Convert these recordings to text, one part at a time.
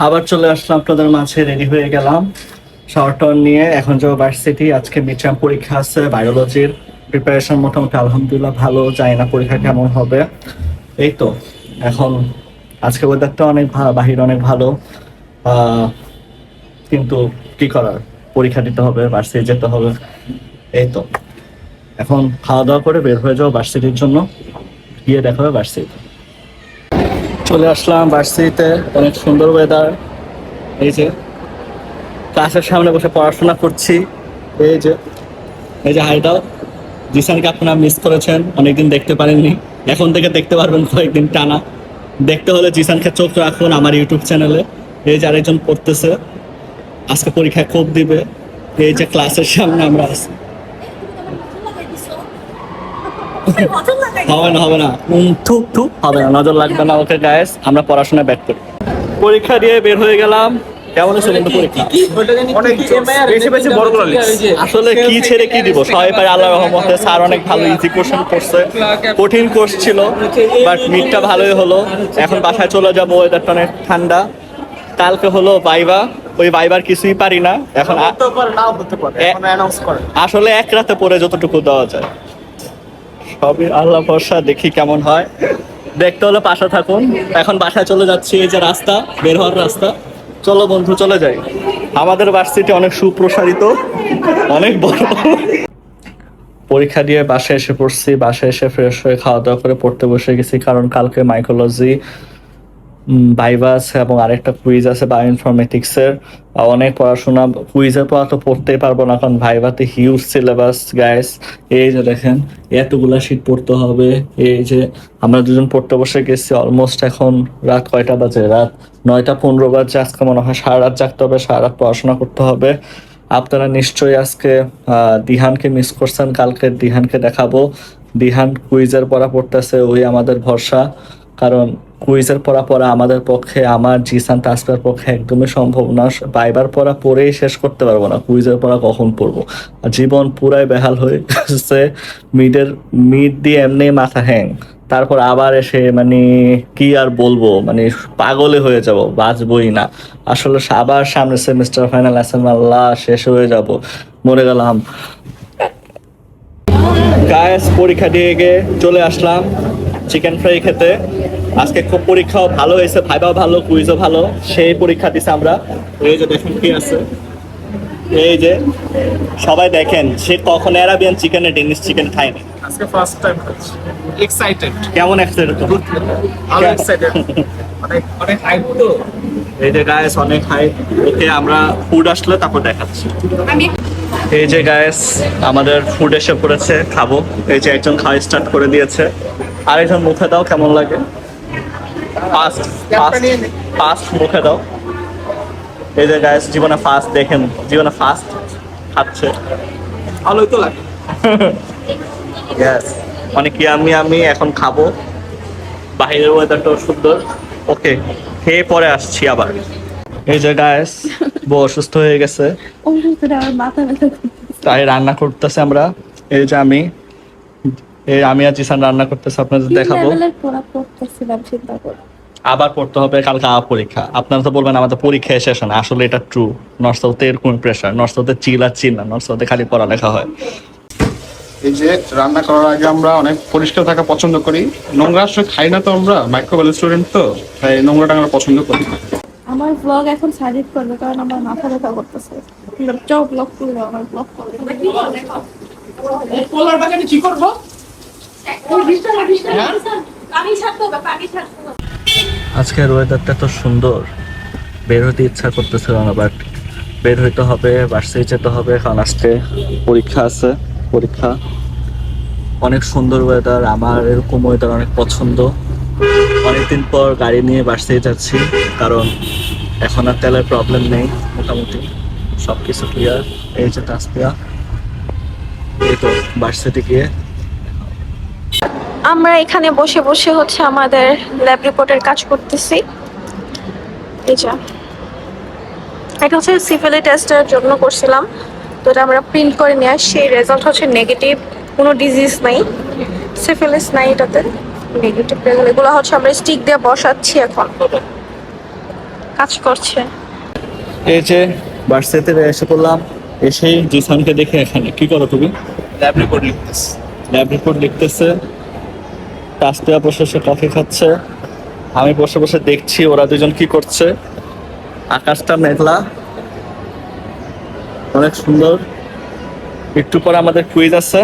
আবার চলে আসলাম আপনাদের মাঝে, রেডি হয়ে গেলাম শাওয়ার টাওয়ার নিয়ে। এখন যাবো ভার্সিটি। আজকে মিডটার্ম পরীক্ষা আছে বায়োলজির। প্রিপারেশন মোটামুটি আলহামদুলিল্লাহ ভালো, জানি না পরীক্ষা কেমন হবে। এই তো এখন আজকে ওয়েদারটা অনেক বাহির অনেক ভালো, কিন্তু কি করার, পরীক্ষা দিতে হবে, ভার্সিটি যেতে হবে। এই তো এখন খাওয়া দাওয়া করে বের হয়ে যাবো ভার্সিটির জন্য, গিয়ে দেখা হবে ভার্সিটি। চলে আসলাম ভার্সিটিতে, অনেক সুন্দর ওয়েদার। এই যে ক্লাসের সামনে বসে পড়াশোনা করছি। এই যে এই যে হাইটাও জিসানকে আপনারা মিস করেছেন, অনেকদিন দেখতে পারেননি, এখন থেকে দেখতে পারবেন কয়েকদিন টানা। দেখতে হলে জিসানকে চোখ রাখুন আমার ইউটিউব চ্যানেলে। এই যে আরেকজন পড়তেছে, আজকে পরীক্ষায় খুব দিবে। এই যে ক্লাসের সামনে আমরা আছি। হবে না থুক থুক হবে না, নজর লাগবে না। ওকে গাইস, আমরা পড়াশোনা ব্যাক করি। পরীক্ষা দিয়ে বের হয়ে গেলাম। কেমন হয়েছে বন্ধু পরীক্ষা? আসলে কি ছেড়ে কি দিব, সবাই পারে আল্লাহর রহমতে। স্যার অনেক ভালো ইজি কোশ্চেন করছে, কঠিন কোর্স ছিল, বাট মিডটা ভালোই হলো। এখন বাসায় চলে যাবো, ওয়েদারটা অনেক ঠান্ডা। কালকে হলো ভাইবা, ওই ভাইবার কিছুই পারি না এখন। আসলে এক রাতে পরে যতটুকু দেওয়া যায়, সবই আল্লাহ ভরসা, দেখি কেমন হয়। দেখতে হলে পাশে থাকুন। এখন বাসায় চলে যাচ্ছি, এই যে রাস্তা, বের হওয়ার রাস্তা। চলো বন্ধু চলে যাই। আমাদের ভার্সিটি অনেক সুপ্রসারিত, অনেক বড়। পরীক্ষা দিয়ে বাসায় এসে পড়ছি, বাসায় এসে ফ্রেশ হয়ে খাওয়া দাওয়া করে পড়তে বসে গেছি, কারণ কালকে মাইকোলজি ভাইভা আছে এবং আরেকটা কুইজ আছে বায়ো ইনফরমেটিক্সের। অনেক পড়াশোনা, কুইজের পড়া তো পড়তেই পারবো না, কারণ ভাইভাতে হিউজ সিলেবাস গাইস। এই যে দেখেন, এতগুলা শীট পড়তে হবে। এই যে আমরা দুজন পড়তে বসে গেছি, অলমোস্ট এখন রাত কয়টা বাজে? রাত 9:15 বাজে। আজকে মনে হয় সারা রাত জাগতে হবে, সারা রাত পড়াশোনা করতে হবে। আপনারা নিশ্চয়ই আজকে দিহানকে মিস করছেন, কালকে দিহানকে দেখাবো। দিহান কুইজের পড়া পড়তেছে, ওই আমাদের ভরসা। কারণ কুইজের পড়া আমাদের পক্ষে, আমার জিসান তাসফিয়ার পক্ষে একদমই সম্ভব না। ভাইবার পড়া পড়েই শেষ করতে পারবো না, কুইজের পড়া কখন পড়বো? জীবন পুরাই বেহাল হয়ে গেছে। মিড দিয়ে এমনি মাথা হ্যাং, তারপর আবার এসে মানে কি আর বলবো, মানে পাগলে হয়ে যাব, বাঁচবই না। আসলে আবার সামনে সেমিস্টার ফাইনাল আছে, আল্লাহ শেষ হয়ে যাব, মরে গেলাম। গায়েস পরীক্ষা দিয়ে গিয়ে চলে আসলাম চিকেন ফ্রাই খেতে। আজকে খুব পরীক্ষাও ভালো হয়েছে, ভাইবাও ভালো, কুইজও ভালো, সেই পরীক্ষা দিছে আমরা। এই যে দেখেন কি আছে, এই যে সবাই দেখেন, সে কখন অ্যারাবিয়ান চিকেন ডেনিশ চিকেন খায়নি, আজকে ফার্স্ট টাইম খাচ্ছি। এক্সাইটেড, কেমন এক্সাইটেড? ভালো এক্সাইটেড, অনেক অনেক হাইপ তো। এই যে গায়েস অনেক হাইপ। ওকে আমরা ফুড আসলে তারপর দেখাচ্ছি। এই যে গায়েস আমাদের ফুড এসে পড়েছে, খাবো। এই যে একজন খাওয়া স্টার্ট করে দিয়েছে, আরেকজন মুখে দাও কেমন লাগে। ফার্স্ট ফার্স্ট মুখে দাও। এই যে গায়েস জীবনে ফার্স্ট, দেখেন জীবনে ফার্স্ট খাচ্ছে, ভালোই তো লাগে। ইয়েস অনেক ইয়ামি। আমি এখন খাবো, বাহিরের ওয়েদারটাও সুন্দর। ওকে, খেয়ে পরে আসছি আবার। এই যে গায়েস বউ অসুস্থ হয়ে গেছে, তাই রান্না করতেছে আমরা। এই যে আমি আর জিসান রান্না করতেছে, আপনাদের দেখাবো। আবার পড়তে হবে, কালকে আবার পরীক্ষা। আপনারা তো বলবেন আমাদের পরীক্ষা শেষ হয় না, আসলে এটা ট্রু। নর্থ সাউথে এরকম প্রেশার, নর্থ সাউথে চিল আর চিল না, নর্থ সাউথে খালি পড়ালেখা হয়। এই যে রান্না করার আগে আমরা অনেক পরিষ্কার থাকা পছন্দ করি। নোংরা আসলে খাই না তো, আমরা মাইক্রোওয়েভ স্টুডেন্ট তো, তাই নোংরাটা আমরা পছন্দ করি। আমার ব্লগ এখন সাজেস্ট করবে, কারণ আমার মাথা ব্যথা করতেছে। চোখ ব্লগ করবে, আমার ব্লগ করবে। পোলার বাগানে কি করবো? আজকের ওয়েদারটা তো সুন্দর, বের হতে ইচ্ছা করতেছিল না, বাট বের হইতে হবে, ভার্সিটি যেতে হবে, কারণ আজকে পরীক্ষা আছে। পরীক্ষা অনেক সুন্দর ওয়েদার, আমার এরকম ওয়েদার অনেক পছন্দ। অনেকদিন পর গাড়ি নিয়ে ভার্সিটি যাচ্ছি, কারণ এখন আর তেলের প্রবলেম নেই, মোটামুটি সব কিছু ক্লিয়ার। এই যে তাসফিয়া, এই তো ভার্সিটি গিয়ে। আমরা এখানে বসে বসে হচ্ছে আমাদের ল্যাব রিপোর্টের কাজ করতেছি। এই যে এটা হচ্ছে সিফিলি টেস্টের জন্য করছিলাম, তো এটা আমরা প্রিন্ট করে নিয়ে আসছি। রেজাল্ট হচ্ছে নেগেটিভ, কোনো ডিজিজ নাই, সিফিলিস নাই এটাতে, নেগেটিভ রেজাল্ট। এগুলো হচ্ছে আমরা স্টিক দিয়ে বসাচ্ছি এখন। কাজ করছে। এই যে ভার্সিটিতে এসে পড়লাম, এসেই জিসানকে দেখে এখানে কি করো তুমি? ল্যাব রিপোর্ট লিখতেছি। ল্যাব রিপোর্ট লিখতেছে, তাসপিয়া বসে বসে কফি খাচ্ছে, আমি বসে বসে দেখছি ওরা দুজন কি করছে। আকাশটা মেঘলা, অনেক সুন্দর। একটু পরে আমাদের কুইজ আছে,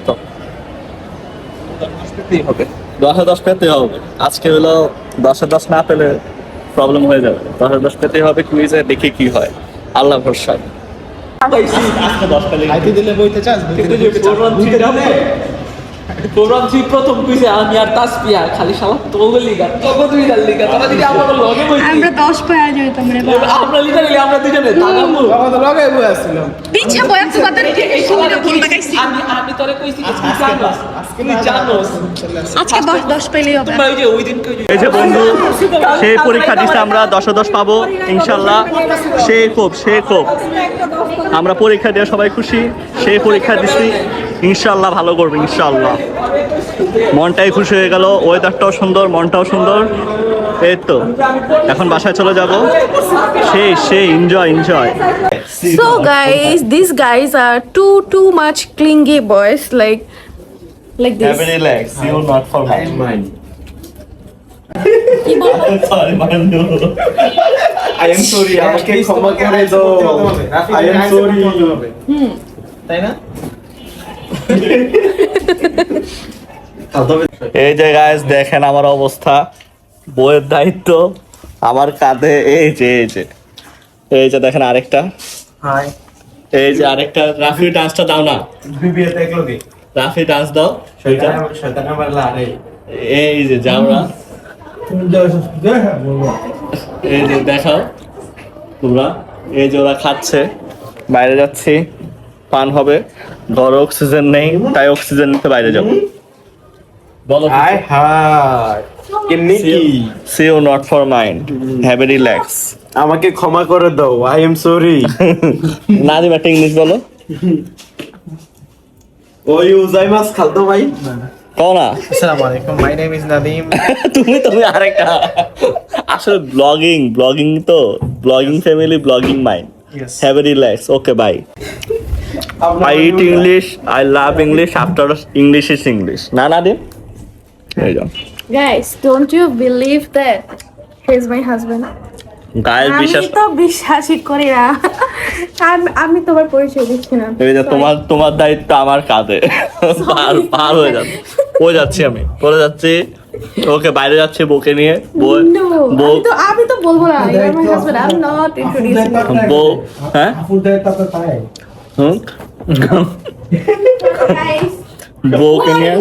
তো পেতেই হবে। 10-10 পেতে হবে। আজকে হলো 10-10 না পেলে প্রবলেম হয়ে যাবে। 10-10 পেতে হবে কুইজে, দেখি কি হয়, আল্লাহ ভরসা। আজকে 10 পেলে আইতে দিলে বইতে চাস, কিন্তু যে প্রোগ্রাম থ্রি প্রথম কুইজে আমি আর তাসপিয়া খালি শালা তোগো লিগা তোগো দুই ডাল লিগা তোরা যদি আমাকে লগে বই আমরা 10 পায়া যেতাম রে বাবা। আমরা লিটারালি আমরা দুজনে তাগামু আমাদের লগে বই আসছিলাম। পিছে বয়া তো কথা আমি তোরে কইছি কি জানোস আজকে জানোস আজকে 10 পাইলেই হবে। ভাই যে ওই দিন কই এই যে বন্ধু, সেই পরীক্ষা দিচ্ছে, আমরা 10-10 পাবো ইনশাল্লাহ। সেই খুব আমরা পরীক্ষা দিয়ে সবাই খুশি। সেই পরীক্ষা দিচ্ছি, ইনশাল্লাহ ভালো করবে ইনশাল্লাহ। মনটাই খুশি হয়ে গেল, ওয়েদারটাও সুন্দর, মনটাও সুন্দর। এই তো এখন বাসায় চলে যাব। সেই enjoy. So guys, these guys are too much clingy boys like this. relax, you not for mine. Sorry, I am sorry, আমাকে ক্ষমা করে দাও। I am sorry. তাই না? এই যে গাইস দেখেন আমার অবস্থা, বইয়ের দায়িত্ব আমার কাঁধে। এই যে দেখেন আরেকটা, হাই। এই যে আরেকটা। রাফি ডান্সটা দাও না, দুই বিয়ে দেখলো কি? রাফি ডান্স দাও। সেইটা শয়তান মারলা আরে। এই যে যাওরা, এই যে দেখাও তোমরা। এই যে ওরা খাচ্ছে, বাইরে যাচ্ছি, পান হবে। ঘরে অক্সিজেন নেই, তাই অক্সিজেন নিতে বাইরে যাবো। বলো হাই হাই। কেমনি কি? See you not for mind, have a relax. আমাকে ক্ষমা করে দাও। I am sorry. নাদিম একটা ইংলিশ বলো। ও ইউজাইমাস খালতো ভাই। কও না। আসসালামু আলাইকুম, মাই নেম ইজ নাদিম। তুমি আরেকটা। আসলে ব্লগিং তো blogging family, blogging mind. Yes. Have a relax, okay bye. I eat English, I love English, after English is English. না দিন। এই যাও। Guys, don't you believe that he is my husband? গায়ের আমি বিশ্বাস। তো বিশ্বাসই করি না। আমি তোমার পরিচয় দিচ্ছি না। এই যে তোমার দায়িত্ব আমার কাঁধে। পার হয়ে যাচ্ছে। আমি পড়ে যাচ্ছি। ওকে বাইরে যাচ্ছে বউকে নিয়ে। No, আমি তো বলবো না। You are my husband. I'm not introducing you. বউ, হ্যাঁ? Guys, বউকে নিয়ে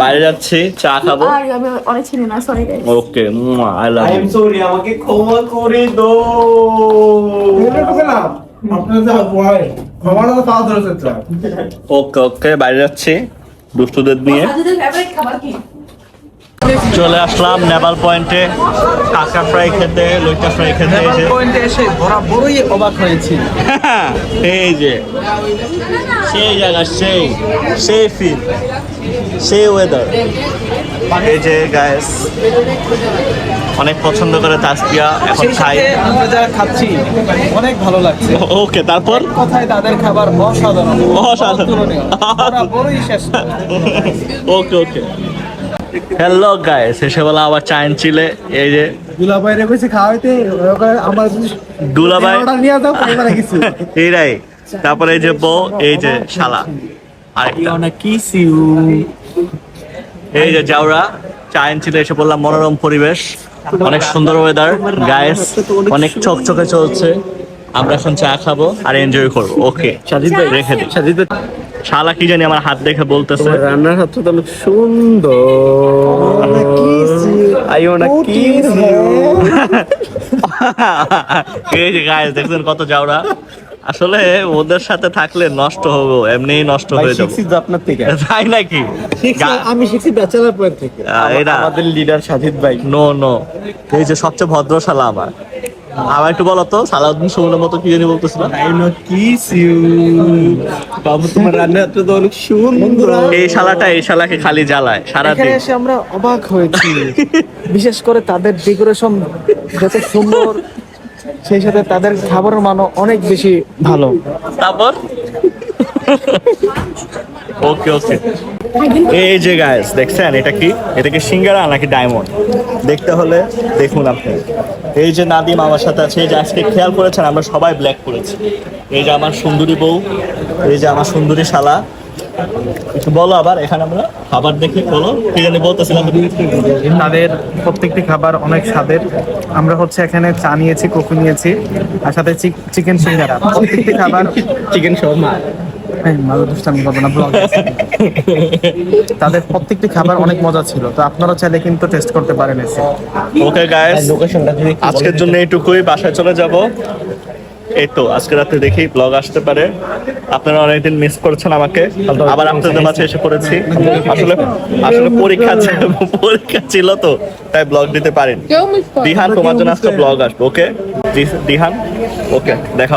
বাইরে যাচ্ছি, চা খাবো। আমি অনেক চিনি না, sorry guys. Okay, I love I U. Am sorry, আমাকে ক্ষমা করে দাও। ওকে বাইরে যাচ্ছি দুষ্টুদের নিয়ে। আপনাদের ফেভারিট খাবার কি? চলে আসলাম নেপাল পয়েন্টে, কাঁকড়া ফ্রাই খেতে, লইটা ফ্রাই খেতে। এই যে পয়েন্টে এসে বড়ই অবাক হয়েছি। এই যে সেই জায়গা, সেই ফিল, সেই ওয়েদার। এই যে গাইস অনেক পছন্দ করে তাসপিয়া, এখন খাই। আমরা যারা খাচ্ছি অনেক ভালো লাগছে। ওকে, তারপর কথায় তাদের খাবার অসাধারণ। অসাধারণ। ওরা বড়ই শেষ। ওকে হ্যালো গাইস, শেষেবেলা আবার চাইন চিলে। এই যে দুলাভাই রে কইছে খাওয়াইতে, আমার দুলাভাই নিয়ে যাও খাইবার কিছু। এইরাই। তারপরে এই যে বউ, এই যে শালা, আরেকটা। এই যে যাওরা চাইন চিলে এসে বললাম, মনোরম পরিবেশ, অনেক সুন্দর ওয়েদার গাইস, অনেক চকচকে চলছে। আমরা এখন চা খাবো আর এনজয় করবো। ওকে সাজিদ ভাই রেখে দিই। সাজিদ ভাই শালা কি জানি আমার হাত দেখে বলতেছে, রান্নার হাতটা তো অনেক সুন্দর। এই যে গাইস দেখছেন কত যাওরা। আসলে ওদের সাথে থাকলে নষ্ট হবো, এমনিই নষ্ট হয়ে যাবো। আপনার থেকে তাই নাকি? আমি শিখছি ব্যাচেলার পয়েন্ট থেকে। এরা আমাদের লিডার সাজিদ ভাই। নো এই যে সবচেয়ে ভদ্র শালা আমার একটু বলো তো, সালাউদ্দিন সুমনের মতো কি জানি বলতেছিল। বাবু তোমার রান্নাটা তো অনেক সুন্দর। এই শালাকে খালি জ্বালায় সারাদিন। এখানে এসে আমরা অবাক হয়েছি, বিশেষ করে তাদের ডেকোরেশন যত সুন্দর সেই সাথে তাদের খাবারের মানও অনেক বেশি ভালো। তারপর ওকে ওকে এই যে গাইস দেখছেন এটা কি সিঙ্গারা নাকি ডায়মন্ড? দেখতে হলে দেখুন আপনি। এই যে নাদিম আমার সাথে আছে, এই যে আজকে খেয়াল করেছেন আমরা সবাই ব্ল্যাক করেছি। এই যে আমার সুন্দরী বউ, এই যে আমার সুন্দরী শালা। একটু বলো আবার এখানে আমরা খাবার দেখে বলো কি জানি বলতেছিলাম। তাদের প্রত্যেকটি খাবার অনেক স্বাদের। আমরা হচ্ছে এখানে চা নিয়েছি, কফি নিয়েছি, আর সাথে চিকেন সিঙ্গারা। প্রত্যেকটি খাবার চিকেন শর্মা। দুষ্টামি করবো না, ব্লগ তাদের প্রত্যেকটি খাবার অনেক মজা ছিল। তো আপনারা চাইলে কিন্তু টেস্ট করতে পারেন এসে। ওকে গাইস, আজকের জন্য এইটুকুই, বাসায় চলে যাব। এই তো আজকে রাতে দেখি ব্লগ আসতে পারে। আপনারা অনেকদিন মিস করছেন আমাকে, আবার আপনাদের মাঝে এসে পড়েছি। আসলে পরীক্ষা ছিল তো, তাই ব্লগ দিতে পারিনি। দিহান তোমার জন্য আজকে ব্লগ আসবে। ওকে দিহান, ওকে দেখা